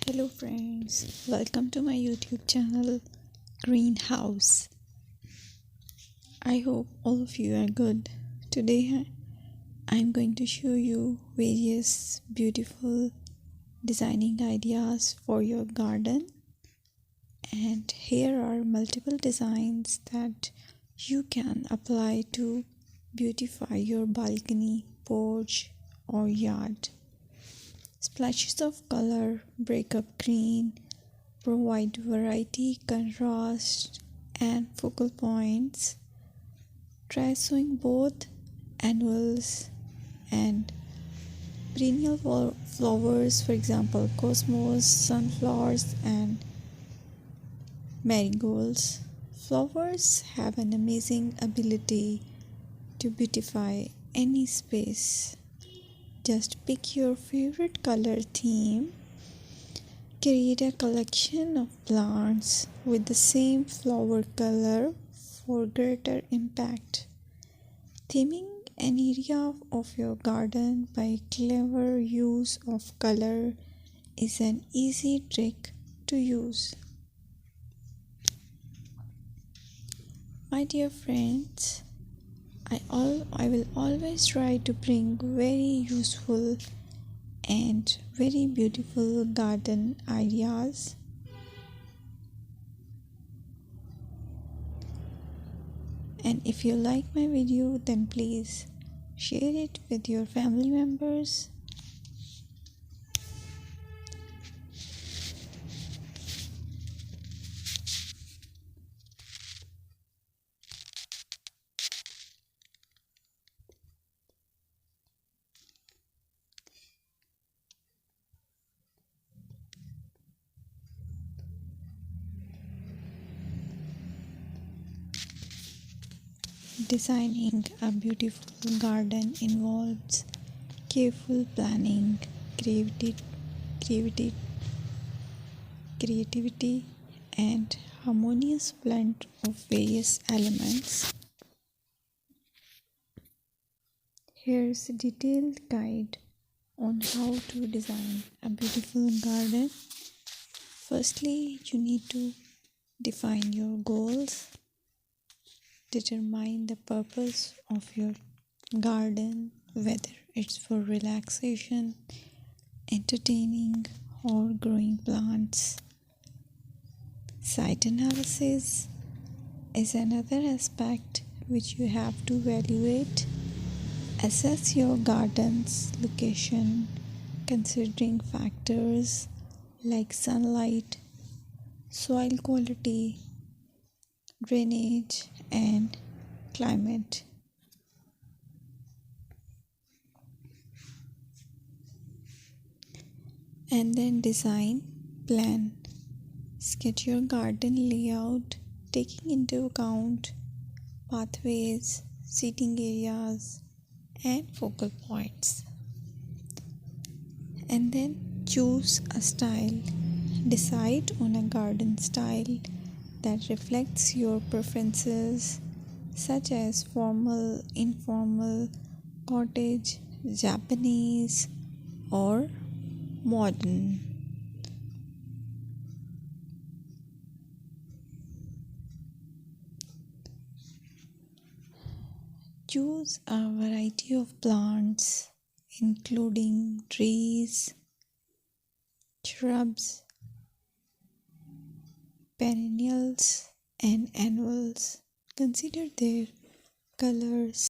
Hello friends, welcome to my YouTube channel Greenhouse. I hope all of you are good. Today I'm going to show you various beautiful designing ideas for your garden, and here are multiple designs that you can apply to beautify your balcony, porch or yard. Splashes of color break up green, provide variety, contrast, and focal points. Try sowing both annuals and perennial flowers, for example, cosmos, sunflowers, and marigolds. Flowers have an amazing ability to beautify any space. Just pick your favorite color theme. Create a collection of plants with the same flower color for greater impact. Theming an area of your garden by clever use of color is an easy trick to use. My dear friends, I will always try to bring very useful and very beautiful garden ideas. And if you like my video, then please share it with your family members. Designing a beautiful garden involves careful planning, creativity, creativity, and harmonious blend of various elements. Here's a detailed guide on how to design a beautiful garden. Firstly, you need to define your goals. Determine the purpose of your garden, whether it's for relaxation, entertaining, or growing plants. Site analysis is another aspect which you have to evaluate. Assess your garden's location, considering factors like sunlight, soil quality, drainage, and climate. And then design plan. Sketch your garden layout, taking into account pathways, seating areas, and focal points. And then choose a style. Decide on a garden style that reflects your preferences, such as formal, informal, cottage, Japanese, or modern. Choose a variety of plants, including trees, shrubs, perennials, and annuals. Consider their colors,